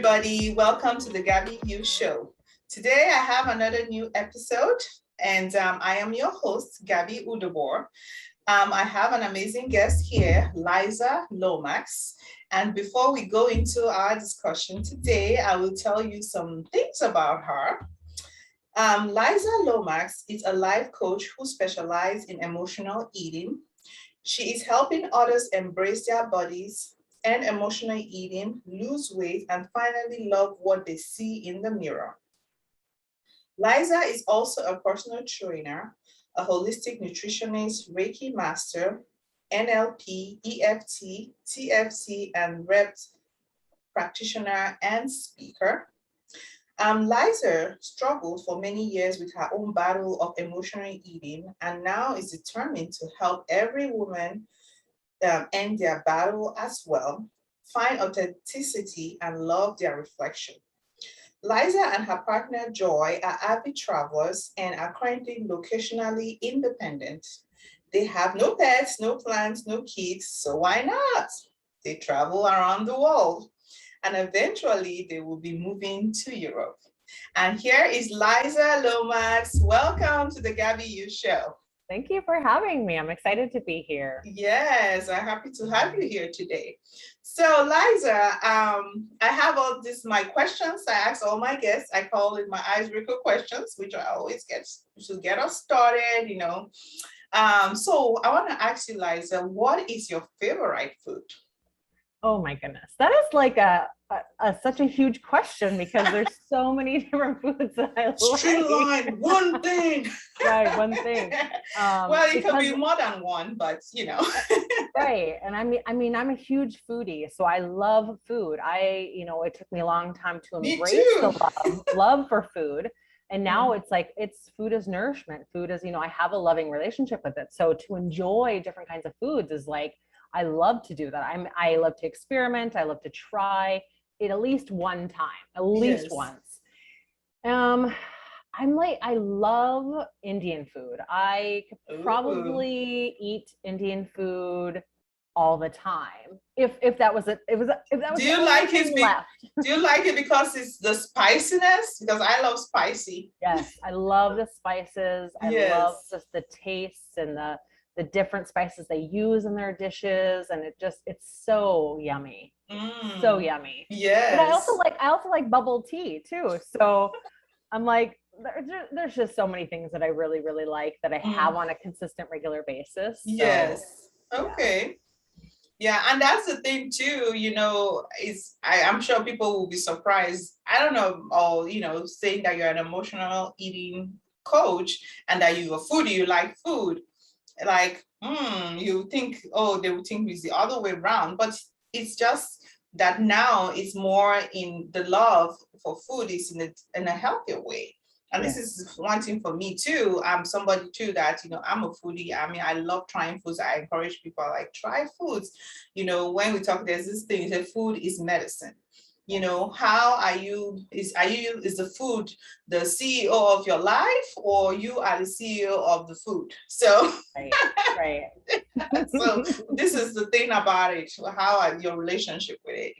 everybody. Welcome to the Gaby Show. Today I have another new episode, and I am your host, Gaby Udobor. I have an amazing guest here, Liza Lomax. And before we go into our discussion today, I will tell you some things about her. Liza Lomax is a life coach who specializes in emotional eating. She is helping others embrace their bodies and emotional eating, lose weight, and finally love what they see in the mirror. Liza is also a personal trainer, a holistic nutritionist, Reiki Master, NLP, EFT, TFC, and REBT Practitioner and Speaker. Liza struggled for many years with her own battle of emotional eating and now is determined to help every woman end their battle as well, find authenticity and love their reflection. Liza and her partner Joy are avid travelers and are currently locationally independent. They have no pets, no plants, no kids, so why not? They travel around the world and eventually they will be moving to Europe. And here is Liza Lomax. Welcome to the Gaby Show. Thank you for having me. I'm excited to be here. Yes, I'm happy to have you here today. So Liza, I have all this, my questions I ask all my guests. I call it my icebreaker questions, which I always get to get us started, So I want to ask you, Liza, what is your favorite food? Oh my goodness. That is like such a huge question because there's so many different foods that I like. Streamline, one thing. Right, one thing. Well, it could be more than one, but Right. And I mean, I'm a huge foodie, so I love food. It took me a long time to embrace the love for food. And now it's like, food is nourishment. Food is, I have a loving relationship with it. So to enjoy different kinds of foods is like, I love to do that. I love to experiment. I love to try it at least one time, at least once. I love Indian food. I could probably eat Indian food all the time. If that was it, do you like it? Do you like it because it's the spiciness? Because I love spicy. Yes, I love the spices. I love just the tastes and the different spices they use in their dishes, and it's so yummy. So yummy. Yes. But I also like bubble tea too. So I'm like, there's just so many things that I really, really like that I have on a consistent, regular basis. So, yes. Okay. Yeah, and that's the thing too, I'm sure people will be surprised. I don't know, saying that you're an emotional eating coach and that you're a foodie, you like food. Like, you think, they would think it's the other way around, but it's just that now it's more in the love for food is in a healthier way. And this is one thing for me too. I'm somebody too that, I'm a foodie. I mean, I love trying foods. I encourage people try foods. When we talk, there's this thing that food is medicine. How is the food the CEO of your life, or you are the CEO of the food? So, right. So this is the thing about it. How are your relationship with it?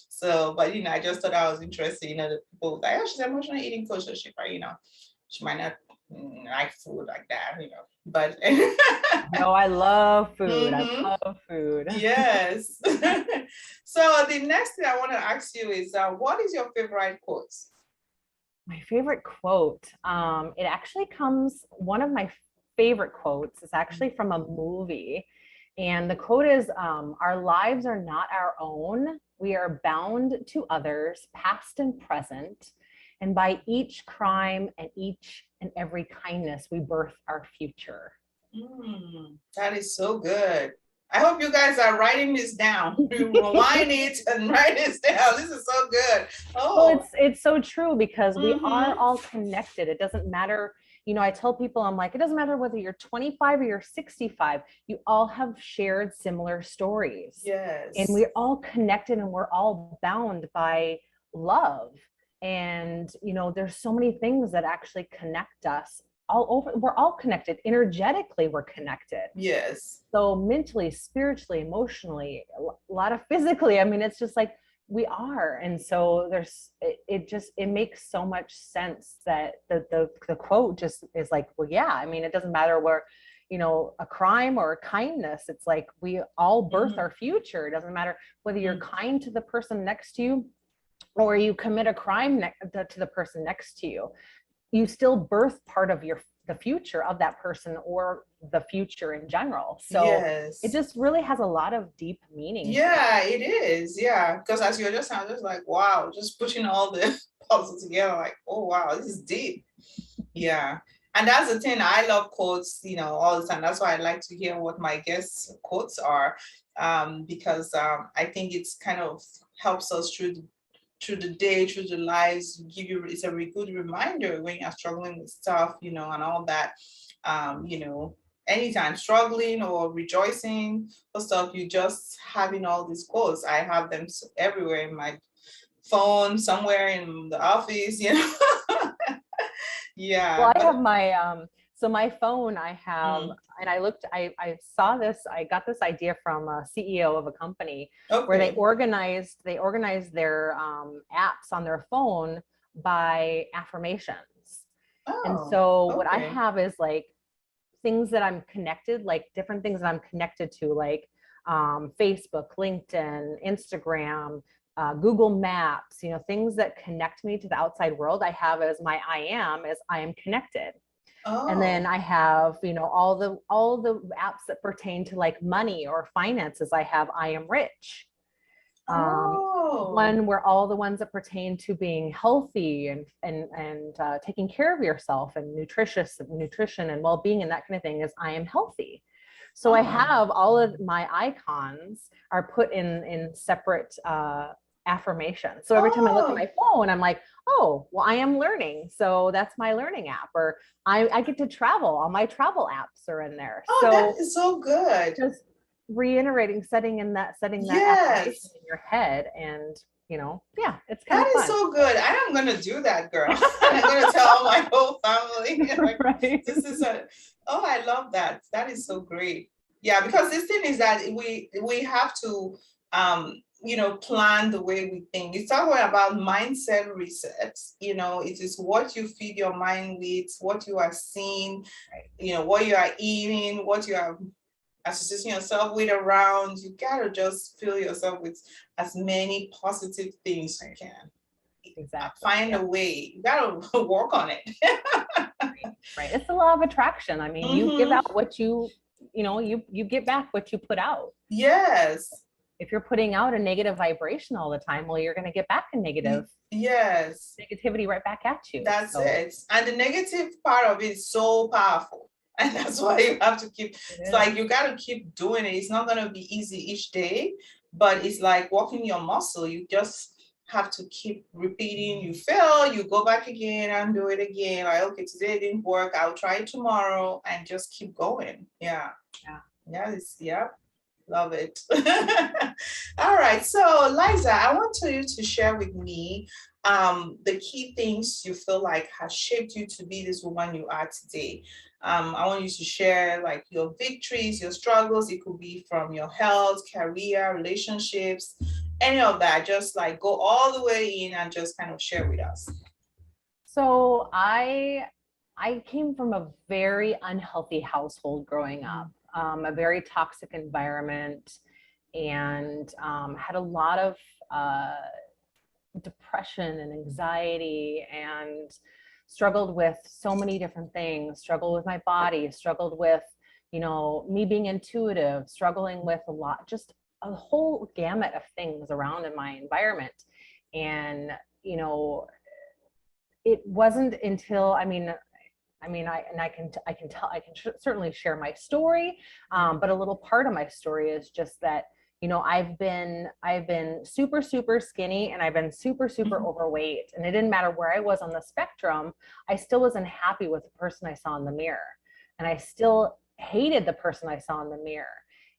So, but I just thought I was interested. The people like, she's an emotional eating coach, so she might not like food like that. But no, I love food. I love food. Yes. So the next thing I want to ask you is, what is your favorite quote? My favorite quote. It actually one of my favorite quotes is actually from a movie. And the quote is, our lives are not our own. We are bound to others, past and present. And by each crime and each and every kindness, we birth our future. That is so good. I hope you guys are writing this down. Rewind it and write this down. This is so good. Well, it's so true because we are all connected. It doesn't matter. I tell people, I'm like, it doesn't matter whether you're 25 or you're 65. You all have shared similar stories. Yes. And we're all connected and we're all bound by love. And, there's so many things that actually connect us all over. We're all connected. Energetically, we're connected. Yes. So mentally, spiritually, emotionally, a lot of physically. I mean, it's just like We are. And so it makes so much sense that the quote just is like, well, yeah, I mean, it doesn't matter where, a crime or a kindness. It's like, we all birth our future. It doesn't matter whether you're kind to the person next to you or you commit a crime to the person next to you. You still birth part of the future of that person or the future in general. So it just really has a lot of deep meaning. Yeah, it is. Yeah. Because as you're just sound just like, wow, just putting all the puzzles together, like, oh wow, this is deep. Yeah. And that's the thing. I love quotes, all the time. That's why I like to hear what my guests' quotes are. Because I think it's kind of helps us through the day, through the lives, it's a really good reminder when you're struggling with stuff, and all that. Anytime struggling or rejoicing or stuff, you just having all these quotes. I have them everywhere in my phone, somewhere in the office, Yeah. Well, I have my phone I have, and I saw this, I got this idea from a CEO of a company where they organized their apps on their phone by affirmations. And so what I have is like things that I'm connected, like different things that I'm connected to, like Facebook, LinkedIn, Instagram, Google Maps, things that connect me to the outside world. I have as my I am connected. And then I have, all the apps that pertain to like money or finances. I have I am rich. One where all the ones that pertain to being healthy and taking care of yourself and nutrition and well-being and that kind of thing is I am healthy. So I have all of my icons are put in separate affirmations. So every time I look at my phone, I'm like, oh, well, I am learning. So that's my learning app. Or I get to travel. All my travel apps are in there. Oh, so that is so good. Just reiterating, setting that affirmation in your head, and yeah, it's kind of fun. That is so good. I am gonna do that, girl. I'm gonna tell my whole family. Like, right. This is I love that. That is so great. Yeah, because this thing is that we have to plan the way we think. It's all about mindset resets. It is what you feed your mind with, what you are seeing, what you are eating, what you are associating yourself with around. You gotta just fill yourself with as many positive things you can. Exactly. Find a way. You gotta work on it. Right. It's the law of attraction. I mean, you give out what you get back what you put out. Yes. If you're putting out a negative vibration all the time, well, you're going to get back a negative. Yes. Negativity right back at you. That's it. And the negative part of it is so powerful. And that's why you have to keep, it's like you got to keep doing it. It's not going to be easy each day, but it's like walking your muscle. You just have to keep repeating. You fail, you go back again and do it again. Like, okay, today it didn't work. I'll try it tomorrow and just keep going. Yeah. Yeah. Love it. All right. So Liza, I want you to share with me the key things you feel like has shaped you to be this woman you are today. I want you to share like your victories, your struggles. It could be from your health, career, relationships, any of that. Just like go all the way in and just kind of share with us. So I came from a very unhealthy household growing up. A very toxic environment, and had a lot of depression and anxiety, and struggled with so many different things, struggled with my body, struggled with, me being intuitive, struggling with a lot, just a whole gamut of things around in my environment. And, it wasn't until, I can certainly share my story, but a little part of my story is just that, I've been super, super skinny, and I've been super, super overweight, and it didn't matter where I was on the spectrum. I still wasn't happy with the person I saw in the mirror, and I still hated the person I saw in the mirror.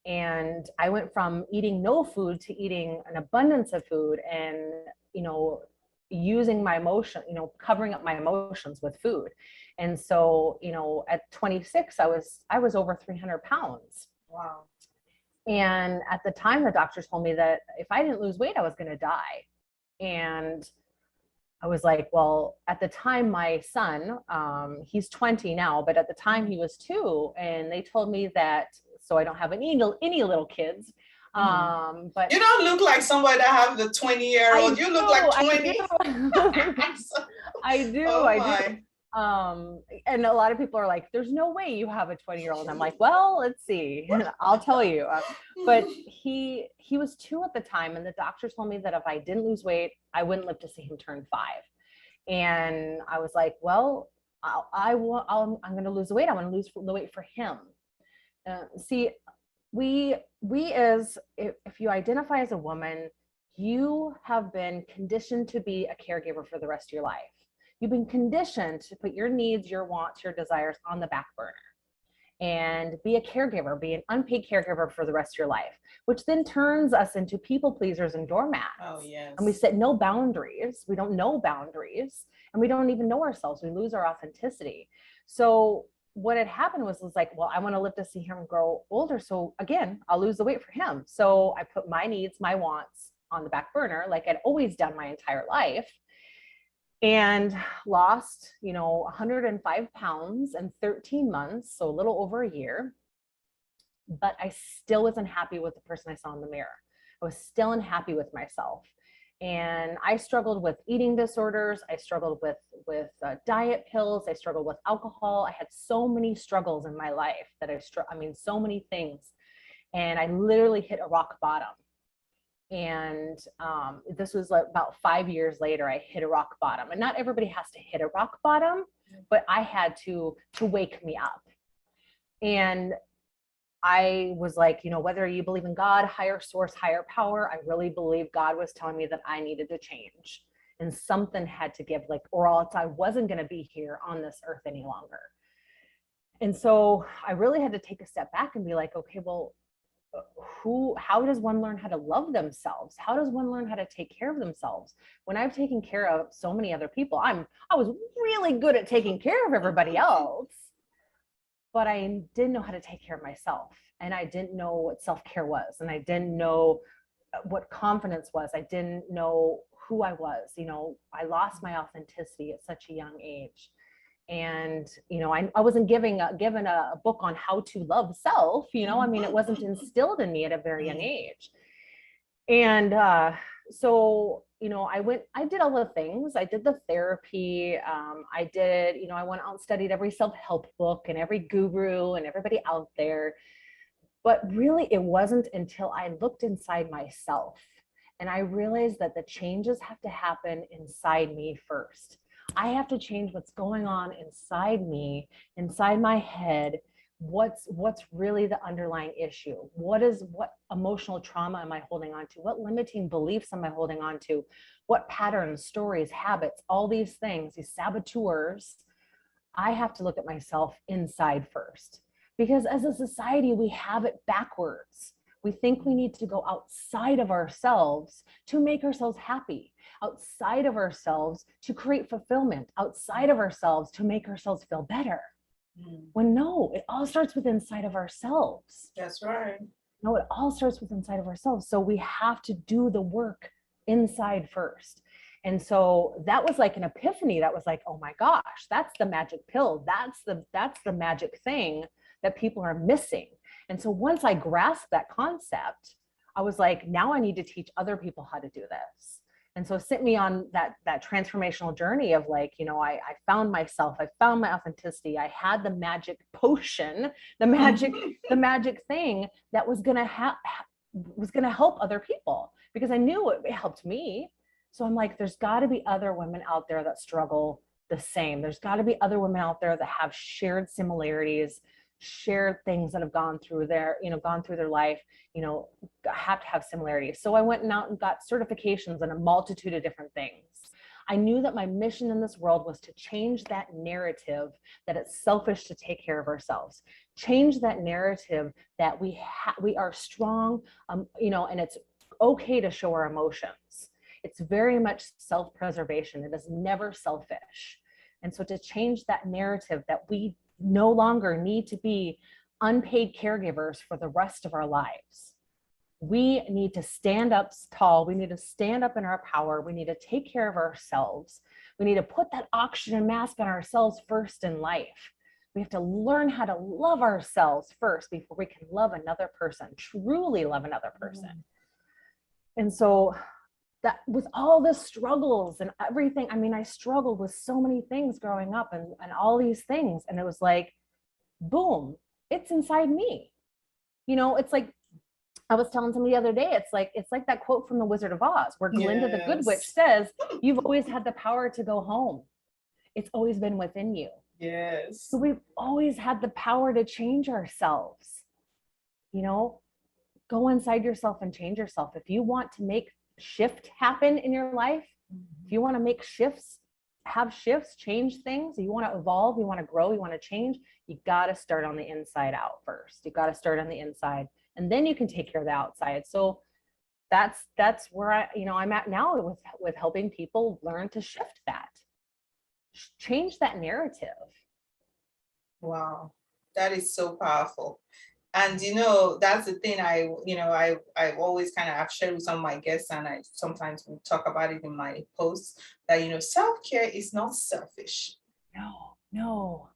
And I went from eating no food to eating an abundance of food, and, using my emotion, covering up my emotions with food. And so, at 26, I was over 300 pounds. Wow. And at the time, the doctor told me that if I didn't lose weight, I was going to die. And I was like, well, at the time, my son, he's 20 now, but at the time he was 2, and they told me that, so I don't have any little kids. But you don't look like somebody that have the 20-year-old. You look like 20. I do. Oh I my. do. And a lot of people are like, there's no way you have a 20-year-old. I'm like, well, let's see. I'll tell you. But he was 2 at the time, and the doctor told me that if I didn't lose weight, I wouldn't live to see him turn 5. And I was like, well, I'm going to lose the weight. I want to lose the weight for him. See, if you identify as a woman, you have been conditioned to be a caregiver for the rest of your life. You've been conditioned to put your needs, your wants, your desires on the back burner and be a caregiver, be an unpaid caregiver for the rest of your life, which then turns us into people pleasers and doormats. Oh, yes. And we set no boundaries. We don't know boundaries, and we don't even know ourselves. We lose our authenticity. So what had happened was like, well, I want to live to see him grow older. So again, I'll lose the weight for him. So I put my needs, my wants on the back burner, like I'd always done my entire life, and lost, 105 pounds in 13 months. So a little over a year, but I still wasn't happy with the person I saw in the mirror. I was still unhappy with myself. And I struggled with eating disorders. I struggled with diet pills. I struggled with alcohol. I had so many struggles in my life that so many things. And I literally hit a rock bottom. And this was like about 5 years later, I hit a rock bottom. And not everybody has to hit a rock bottom, but I had to wake me up. And I was like, whether you believe in God, higher source, higher power, I really believe God was telling me that I needed to change, and something had to give, or else I wasn't going to be here on this earth any longer. And so I really had to take a step back and be like, okay, well, how does one learn how to love themselves? How does one learn how to take care of themselves? When I've taken care of so many other people, I was really good at taking care of everybody else, but I didn't know how to take care of myself. And I didn't know what self-care was. And I didn't know what confidence was. I didn't know who I was. I lost my authenticity at such a young age. And, I wasn't given a book on how to love self, it wasn't instilled in me at a very young age. And so, I did all the things. I did the therapy. I went out and studied every self-help book and every guru and everybody out there. But really, it wasn't until I looked inside myself and I realized that the changes have to happen inside me first. I have to change what's going on inside me, inside my head. What's really the underlying issue? What emotional trauma am I holding on to? What limiting beliefs am I holding on to? What patterns, stories, habits, all these things, these saboteurs, I have to look at myself inside first. Because as a society, we have it backwards. We think we need to go outside of ourselves to make ourselves happy, outside of ourselves to create fulfillment, outside of ourselves to make ourselves feel better. When no, it all starts with inside of ourselves. That's right. No, it all starts with inside of ourselves. So we have to do the work inside first. And so that was like an epiphany. That was like, oh my gosh, that's the magic pill. That's the magic thing that people are missing. And so once I grasped that concept, I was like, now I need to teach other people how to do this. And so it sent me on that transformational journey of like, I found myself, I found my authenticity. I had the magic potion, the magic thing that was going to help other people, because I knew it helped me. So I'm like, there's got to be other women out there that struggle the same. There's got to be other women out there that have shared similarities, shared things that have gone through their life, have to have similarities. So I went out and got certifications in a multitude of different things. I knew that my mission in this world was to change that narrative that it's selfish to take care of ourselves, change that narrative that we are strong, and it's okay to show our emotions. It's very much self-preservation. It is never selfish. And so to change that narrative that we no longer need to be unpaid caregivers for the rest of our lives. We need to stand up tall. We need to stand up in our power. We need to take care of ourselves. We need to put that oxygen mask on ourselves first in life. We have to learn how to love ourselves first before we can love another person, truly love another person. And so that with all the struggles and everything, I mean, I struggled with so many things growing up and all these things. And it was like, boom, it's inside me. You know, it's like, I was telling somebody the other day, it's like that quote from The Wizard of Oz, where Glinda the Good Witch says, you've always had the power to go home. It's always been within you. Yes. So we've always had the power to change ourselves. You know, go inside yourself and change yourself. If you want to make shift happen in your life, if you want to make shifts, have shifts, change things, you want to evolve, you want to grow, you want to change, you got to start on the inside out first. You got to start on the inside, and then you can take care of the outside. So that's where I'm at now with helping people learn to shift that, change that narrative. Wow, that is so powerful. And that's the thing I've always I've shared with some of my guests, and I sometimes will talk about it in my posts, that self-care is not selfish. No.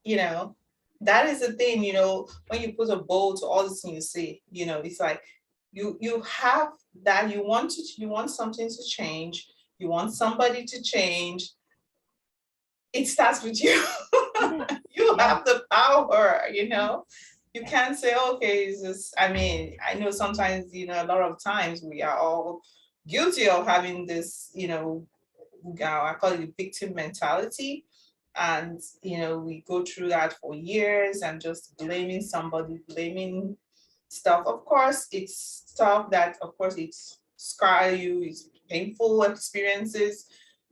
That is the thing, when you put a bow to all this thing you say, it's like you have that, you want something to change, you want somebody to change. It starts with you. You have the power, You can't say, okay, it's just, I know sometimes, a lot of times we are all guilty of having this, I call it victim mentality. And, we go through that for years and just blaming somebody, blaming stuff. Of course, it's stuff that, of course, it's scar you, it's painful experiences,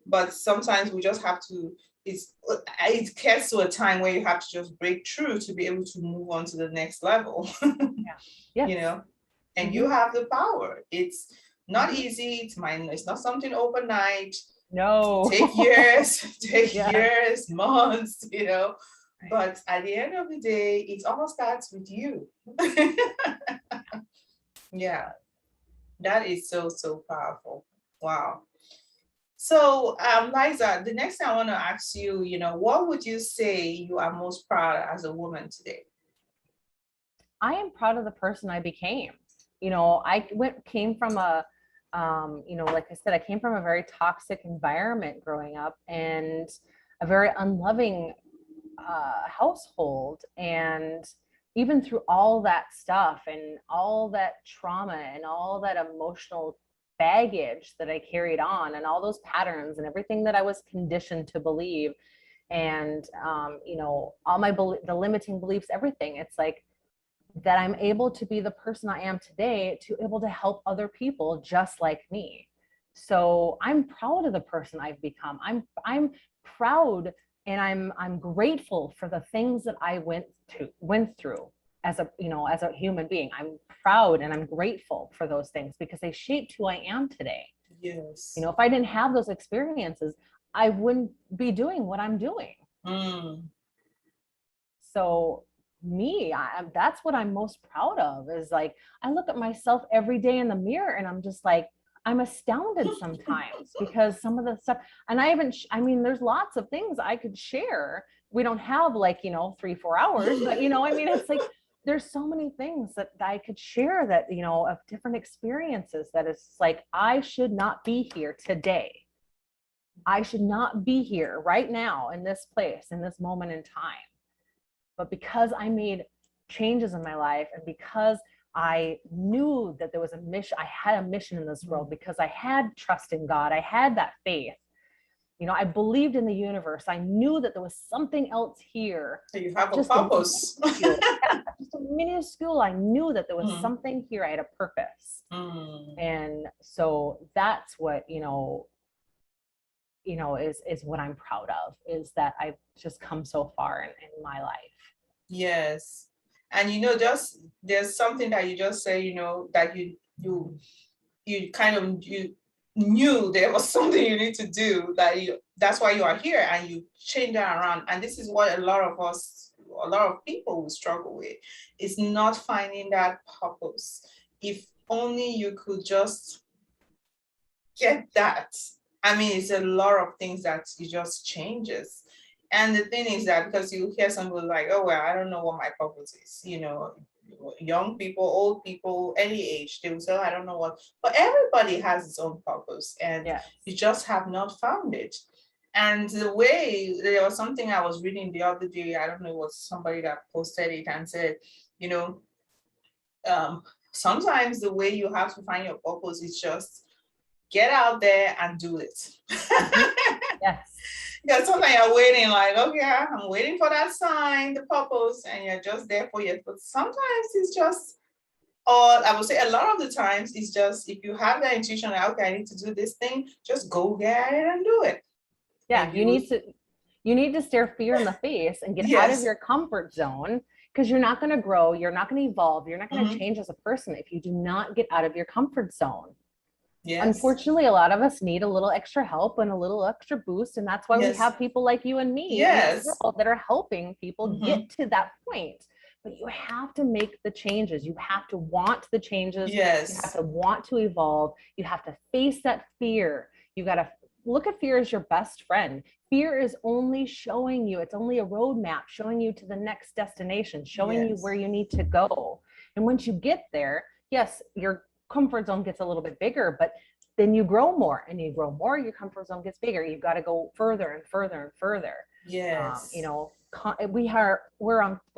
but sometimes we just have to, it gets to a time where you have to just break through to be able to move on to the next level. And you have the power. It's not easy. It's not something overnight. No. Take years, months, but at the end of the day, it all starts with you. Yeah, that is so powerful. Wow. So, Liza, the next thing I want to ask you, what would you say you are most proud of as a woman today? I am proud of the person I became. I came from a, like I said, I came from a very toxic environment growing up, and a very unloving household. And even through all that stuff and all that trauma and all that emotional baggage that I carried on, and all those patterns and everything that I was conditioned to believe, and all the limiting beliefs, everything, it's like that I'm able to be the person I am today, to able to help other people just like me. So I'm proud of the person I've become. I'm proud, and I'm grateful for the things that I went through as a human being. I'm proud and I'm grateful for those things, because they shaped who I am today. Yes. If I didn't have those experiences, I wouldn't be doing what I'm doing. So that's what I'm most proud of, is like, I look at myself every day in the mirror and I'm just like, I'm astounded sometimes because some of the stuff, and there's lots of things I could share. We don't have 3-4 hours, but it's like, there's so many things that I could share that, of different experiences, that it's like, I should not be here today. I should not be here right now in this place, in this moment in time. But because I made changes in my life, and because I knew that there was a mission, I had a mission in this world, because I had trust in God, I had that faith, I believed in the universe, I knew that there was something else here. So you have a purpose. Just a minuscule, I knew that there was something here, I had a purpose. And so that's what, is what I'm proud of, is that I've just come so far in my life. Yes. And just there's something that you just say, that you kind of, you knew there was something you need to do, that's why you are here, and you change that around. And this is what a lot of people will struggle with, is not finding that purpose. if only you could just get that. I mean, it's a lot of things that it just changes. And the thing is that because you hear somebody like, oh, well, I don't know what my purpose is, young people, old people, any age, they will say, oh, I don't know what, but everybody has its own purpose and you just have not found it. And the way, there was something I was reading the other day, I don't know, it was somebody that posted it and said, sometimes the way you have to find your purpose is just get out there and do it. Yes. Because sometimes you're waiting, like, okay, I'm waiting for that sign, the purpose, and you're just there for it. But sometimes it's just, or I would say a lot of the times it's just, if you have that intuition, like, okay, I need to do this thing, just go get it and do it. Yeah, you need to stare fear in the face and get out of your comfort zone, because you're not going to grow, you're not going to evolve, you're not going to change as a person if you do not get out of your comfort zone. Yes. Unfortunately, a lot of us need a little extra help and a little extra boost. And that's why we have people like you and me that are helping people get to that point. But you have to make the changes. You have to want the changes. Yes. You have to want to evolve. You have to face that fear. You got to look at fear as your best friend. Fear is only showing you, it's only a roadmap showing you to the next destination, showing you where you need to go. And once you get there, yes, your comfort zone gets a little bit bigger, but then you grow more, and you grow more, your comfort zone gets bigger. You've got to go further and further and further. Yes. We're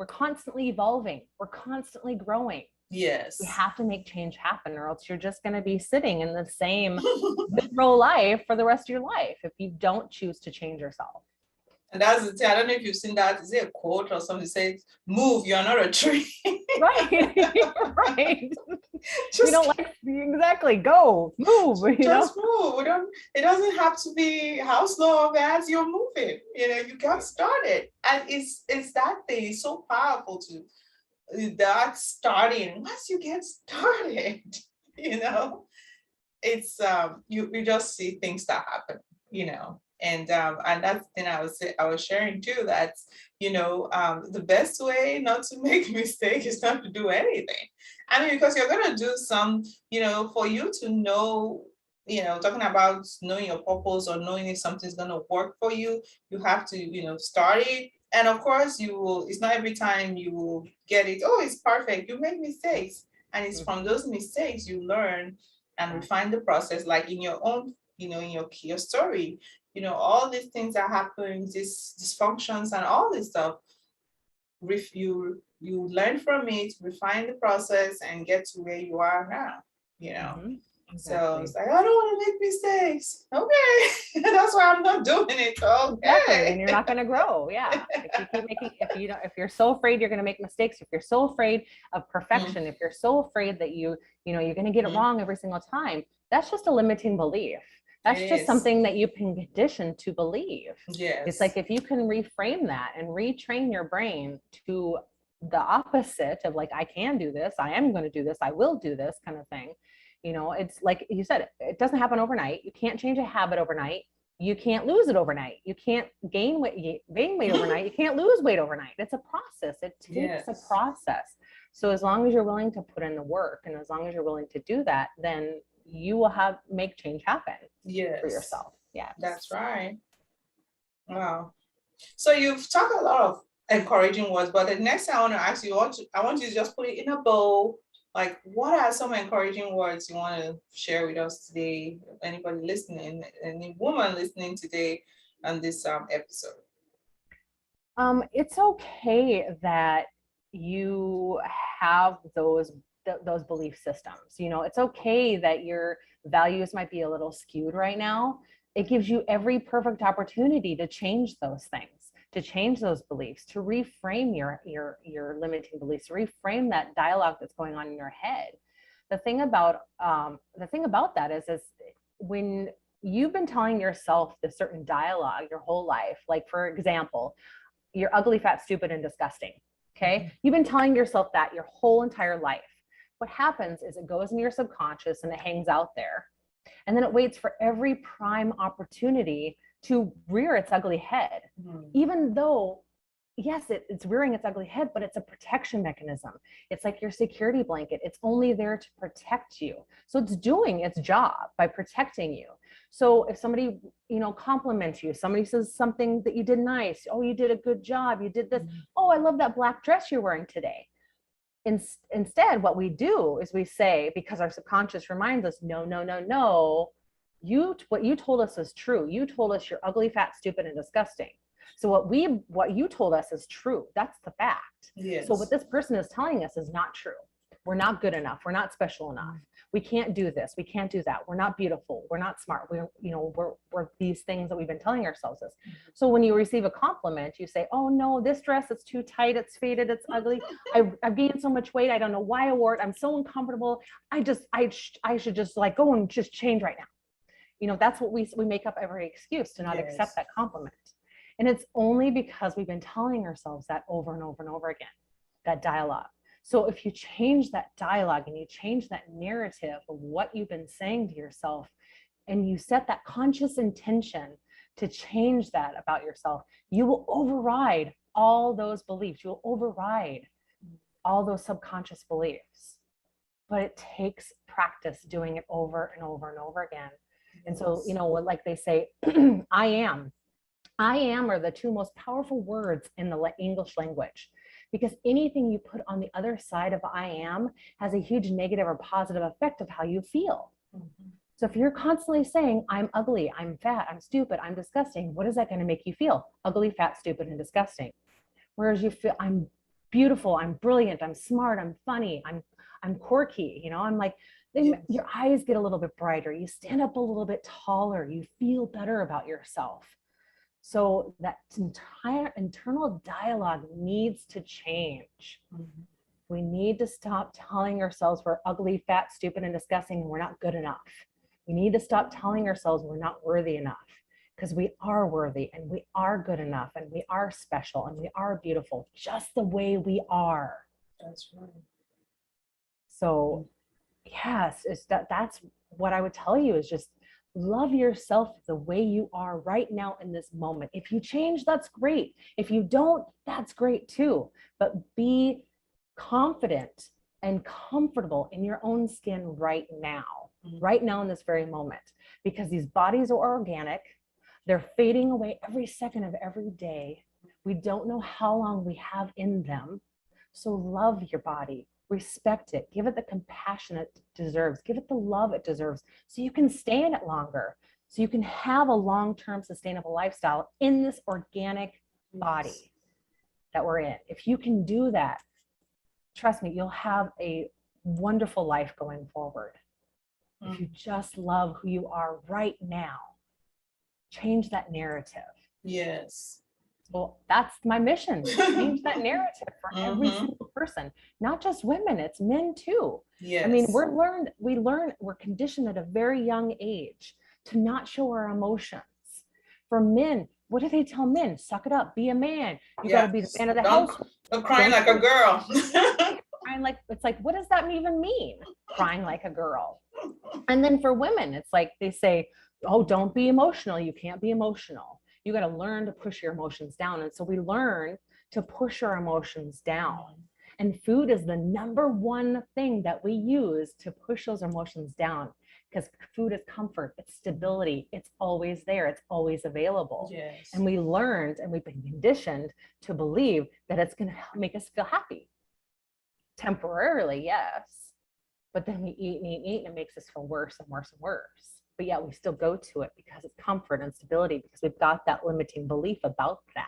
constantly evolving. We're constantly growing. Yes. We have to make change happen, or else you're just going to be sitting in the same miserable life for the rest of your life if you don't choose to change yourself. And that's the thing. I don't know if you've seen that. Is it a quote or something that says, move, you're not a tree. Right. Right. We don't like, exactly, go, move. Just move. It doesn't have to be how slow as you're moving. You got started. And it's that thing. It's so powerful to that starting. Once you get started, it's you just see things that happen, And that's the thing I was sharing too, that, the best way not to make mistakes is not to do anything. I mean, because you're going to do some, for you to know, talking about knowing your purpose or knowing if something's going to work for you, you have to, start it. And of course it's not every time you will get it. Oh, it's perfect. You make mistakes. And it's from those mistakes you learn and refine the process, like in your own, in your story. All these things that happen, these dysfunctions and all this stuff, you learn from it, refine the process, and get to where you are now, Exactly. So it's like, I don't want to make mistakes. Okay. That's why I'm not doing it. Okay. Exactly. And you're not going to grow. Yeah. If you're so afraid you're going to make mistakes, if you're so afraid of perfection, if you're so afraid that you're going to get it wrong every single time, that's just a limiting belief. That's just something that you've been conditioned to believe. Yes. It's like, if you can reframe that and retrain your brain to the opposite of like, I can do this, I am going to do this, I will do this kind of thing. It's like you said, it doesn't happen overnight. You can't change a habit overnight. You can't lose it overnight. You can't gain weight overnight. You can't lose weight overnight. It's a process. It takes a process. So as long as you're willing to put in the work, and as long as you're willing to do that, then you will make change happen for yourself. Yeah, that's right. Wow. So you've talked a lot of encouraging words, but the next thing I want to ask you, I want you to just put it in a bowl. Like, what are some encouraging words you want to share with us today? Anybody listening, any woman listening today on this episode? It's okay that you have those belief systems. It's okay that your values might be a little skewed right now. It gives you every perfect opportunity to change those things, to change those beliefs, to reframe your limiting beliefs, to reframe that dialogue that's going on in your head. The thing about that is when you've been telling yourself this certain dialogue your whole life, like, for example, you're ugly, fat, stupid, and disgusting. Okay. You've been telling yourself that your whole entire life. What happens is it goes into your subconscious and it hangs out there. And then it waits for every prime opportunity to rear its ugly head, even though yes, it's rearing its ugly head, but it's a protection mechanism. It's like your security blanket. It's only there to protect you. So it's doing its job by protecting you. So if somebody, compliments you, somebody says something that you did nice. Oh, you did a good job. You did this. Oh, I love that black dress you're wearing today. Instead, what we do is we say, because our subconscious reminds us, no, no, no, no, what you told us is true. You told us you're ugly, fat, stupid, and disgusting. So what you told us is true. That's the fact. Yes. So what this person is telling us is not true. We're not good enough. We're not special enough. We can't do this. We can't do that. We're not beautiful. We're not smart. We're these things that we've been telling ourselves is. So when you receive a compliment, you say, oh no, this dress is too tight. It's faded. It's ugly. I've gained so much weight. I don't know why I wore it. I'm so uncomfortable. I should just like go and just change right now. That's what we make up every excuse to not accept that compliment. And it's only because we've been telling ourselves that over and over and over again, that dialogue. So if you change that dialogue and you change that narrative of what you've been saying to yourself, and you set that conscious intention to change that about yourself, you will override all those beliefs. You will override all those subconscious beliefs. But it takes practice doing it over and over and over again. And so, like they say, I am are the two most powerful words in the English language, because anything you put on the other side of I am has a huge negative or positive effect of how you feel. Mm-hmm. So if you're constantly saying, I'm ugly, I'm fat, I'm stupid, I'm disgusting, what is that going to make you feel? Ugly, fat, stupid, and disgusting. Whereas you feel, I'm beautiful, I'm brilliant, I'm smart, I'm funny, I'm quirky, I'm like, then your eyes get a little bit brighter, you stand up a little bit taller, you feel better about yourself. So that entire internal dialogue needs to change. Mm-hmm. We need to stop telling ourselves we're ugly, fat, stupid, and disgusting, and we're not good enough. We need to stop telling ourselves we're not worthy enough, because we are worthy and we are good enough and we are special and we are beautiful just the way we are. That's right. So yes, that's what I would tell you, is just love yourself the way you are right now in this moment. If you change, that's great. If you don't, that's great too. But be confident and comfortable in your own skin right now, right now in this very moment, because these bodies are organic. They're fading away every second of every day. We don't know how long we have in them. So love your body. Respect it, give it the compassion it deserves, give it the love it deserves, so you can stay in it longer, so you can have a long-term sustainable lifestyle in this organic body that we're in. If you can do that, trust me, you'll have a wonderful life going forward. If you just love who you are right now, change that narrative. Yes. Well, that's my mission. Change that narrative for every single person, not just women, it's men too. Yes. I mean, we're conditioned at a very young age to not show our emotions. For men, what do they tell men? Suck it up, be a man. You got to be the man of the house. Don't cry like a girl. Crying like, it's like, what does that even mean? Crying like a girl. And then for women, it's like they say, oh, don't be emotional. You can't be emotional. You got to learn to push your emotions down. And so we learn to push our emotions down. And food is the number one thing that we use to push those emotions down, because food is comfort, it's stability, it's always there, it's always available. Yes. And we learned, and we've been conditioned to believe that it's going to make us feel happy. Temporarily, yes. But then we eat and eat and eat, and it makes us feel worse and worse and worse. But yet we still go to it because it's comfort and stability, because we've got that limiting belief about that.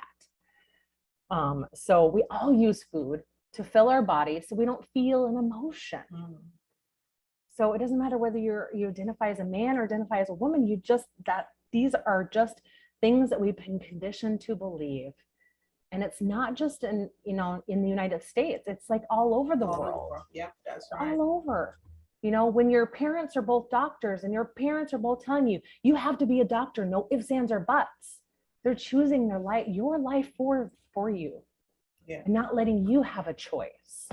So we all use food to fill our body so we don't feel an emotion. So it doesn't matter whether you identify as a man or identify as a woman, these are just things that we've been conditioned to believe. And it's not just in the United States, it's like all over the world. Yeah, that's right. All over. When your parents are both doctors and your parents are both telling you, you have to be a doctor, no ifs, ands, or buts. They're choosing your life for you, and not letting you have a choice.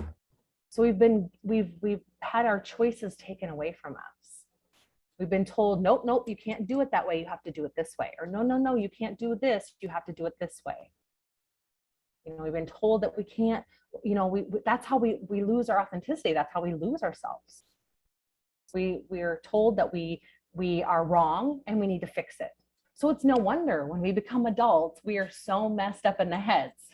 So we've had our choices taken away from us. We've been told, nope, you can't do it that way. You have to do it this way. Or no, you can't do this. You have to do it this way. You know, we've been told that we can't, you know, that's how we lose our authenticity. That's how we lose ourselves. We are told that we are wrong and we need to fix it. So it's no wonder when we become adults, we are so messed up in the heads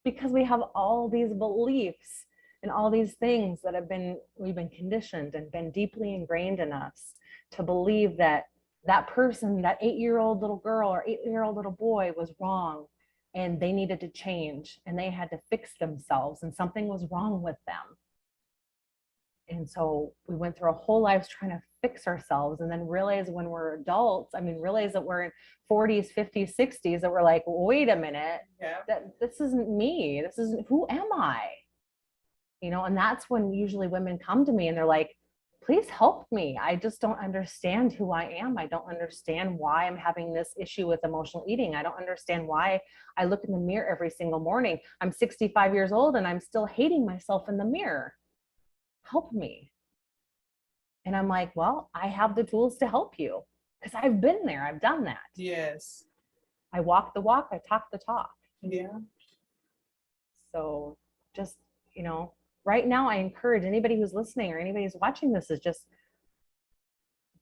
because we have all these beliefs and all these things that we've been conditioned and been deeply ingrained in us to believe that that person, that 8-year-old little girl or 8-year-old little boy was wrong and they needed to change and they had to fix themselves and something was wrong with them. And so we went through our whole lives trying to fix ourselves and then realize when we're adults, realize that we're in 40s, 50s, 60s, that we're like, wait a minute, that this isn't me. This isn't, who am I? You know, and that's when usually women come to me and they're like, please help me. I just don't understand who I am. I don't understand why I'm having this issue with emotional eating. I don't understand why I look in the mirror every single morning. I'm 65 years old and I'm still hating myself in the mirror. Help me. And I'm like, well, I have the tools to help you because I've been there. I've done that. Yes. I walk the walk. I talk the talk. Yeah. So just, you know, right now I encourage anybody who's listening or anybody who's watching this is just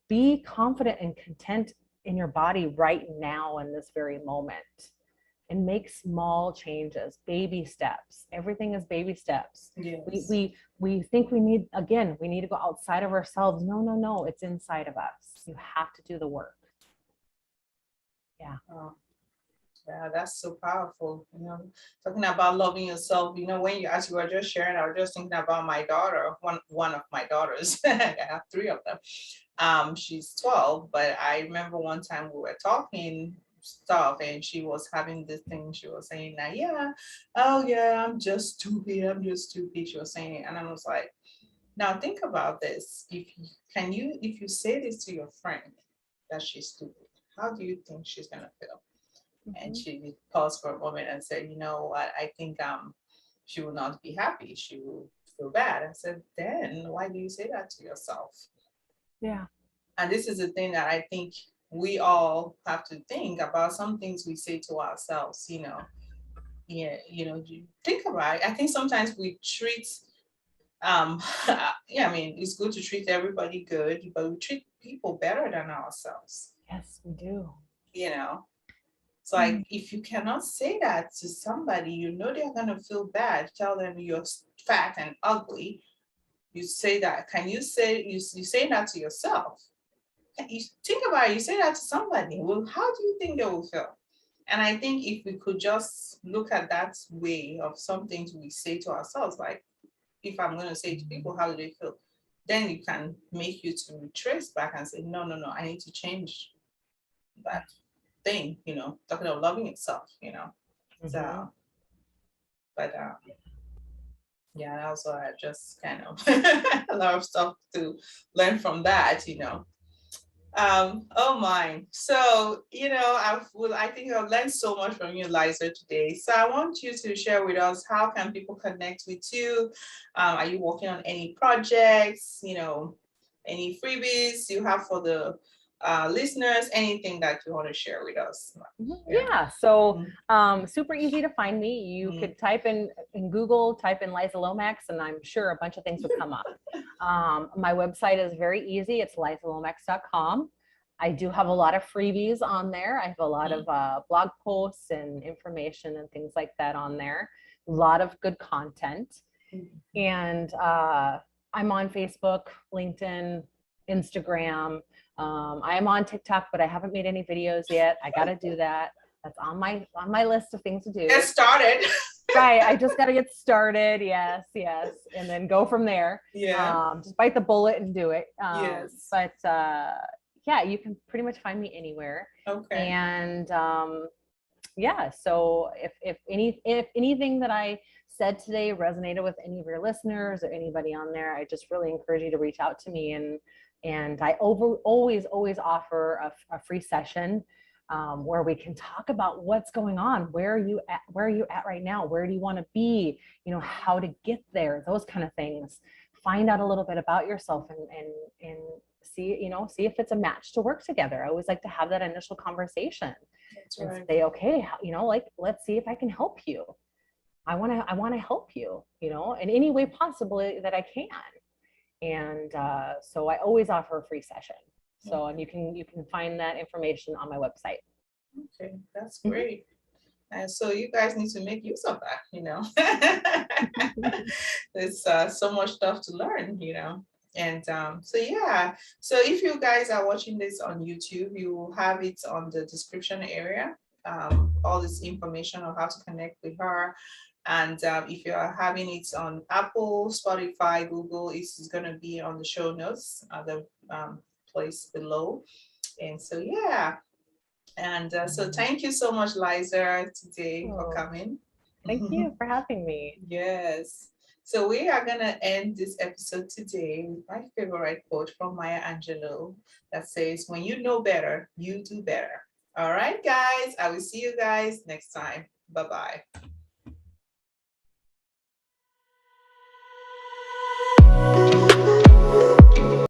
be confident and content in your body right now in this very moment. And make small changes, baby steps. Everything is baby steps. Yes. We think we need to go outside of ourselves. No, it's inside of us. You have to do the work. Yeah. Oh, yeah, that's so powerful. You know, talking about loving yourself. You know, as you were just sharing, I was just thinking about my daughter. One of my daughters. I have 3 of them. She's 12, but I remember one time we were talking stuff and she was having this thing. She was saying that, I'm just stupid, she was saying. And I was like, now think about this. If you say this to your friend that she's stupid, how do you think she's gonna feel? Mm-hmm. And she paused for a moment and said, you know what, I think she will not be happy, she will feel bad. I said, then why do you say that to yourself? Yeah. And this is the thing that I think we all have to think about. Some things we say to ourselves, you know, think about it. I think sometimes we treat, it's good to treat everybody good, but we treat people better than ourselves. Yes, we do. You know, it's like, if you cannot say that to somebody, you know, they're going to feel bad. Tell them you're fat and ugly. You say that. Can you say, you say that to yourself? You think about it, you say that to somebody, well, how do you think they will feel? And I think if we could just look at that way of some things we say to ourselves, like, if I'm going to say to people, how do they feel? Then you can make you to retrace back and say, no, I need to change that thing, you know, talking about loving itself, you know. Mm-hmm. So, but yeah, also I just kind of a lot of stuff to learn from that, you know. Oh my. So, you know, I think I've learned so much from you, Liza, today. So I want you to share with us, how can people connect with you? Are you working on any projects, you know, any freebies you have for the listeners, anything that you want to share with us? Yeah. So super easy to find me. You could type in Google, type in Liza Lomax, and I'm sure a bunch of things would come up. My website is very easy. It's lizalomax.com. I do have a lot of freebies on there. I have a lot of blog posts and information and things like that on there. A lot of good content. And I'm on Facebook, LinkedIn, Instagram. I am on TikTok, but I haven't made any videos yet. I got to do that. That's on my list of things to do. Get started. Right. I just got to get started. Yes. And then go from there. Yeah. Just bite the bullet and do it. Yes. But yeah, you can pretty much find me anywhere. Okay. And yeah, so if anything that I said today resonated with any of your listeners or anybody on there, I just really encourage you to reach out to me. And I always offer a free session where we can talk about what's going on. Where are you at right now? Where do you want to be? You know, how to get there, those kind of things. Find out a little bit about yourself and see if it's a match to work together. I always like to have that initial conversation. That's and right. say, okay, you know, like, let's see if I can help you. I want to help you, you know, in any way possible that I can. And so I always offer a free session. So, and you can find that information on my website. Okay, that's great. And so you guys need to make use of that, you know. There's so much stuff to learn, you know. And so yeah, so if you guys are watching this on YouTube, you will have it on the description area, all this information on how to connect with her. And if you are having it on Apple, Spotify, Google, it's going to be on the show notes, the place below. And so yeah, and so thank you so much, Liza, today for coming. Thank you for having me. Yes. So we are going to end this episode today with my favorite quote from Maya Angelou that says, when you know better, you do better. All right, guys. I will see you guys next time. Bye-bye.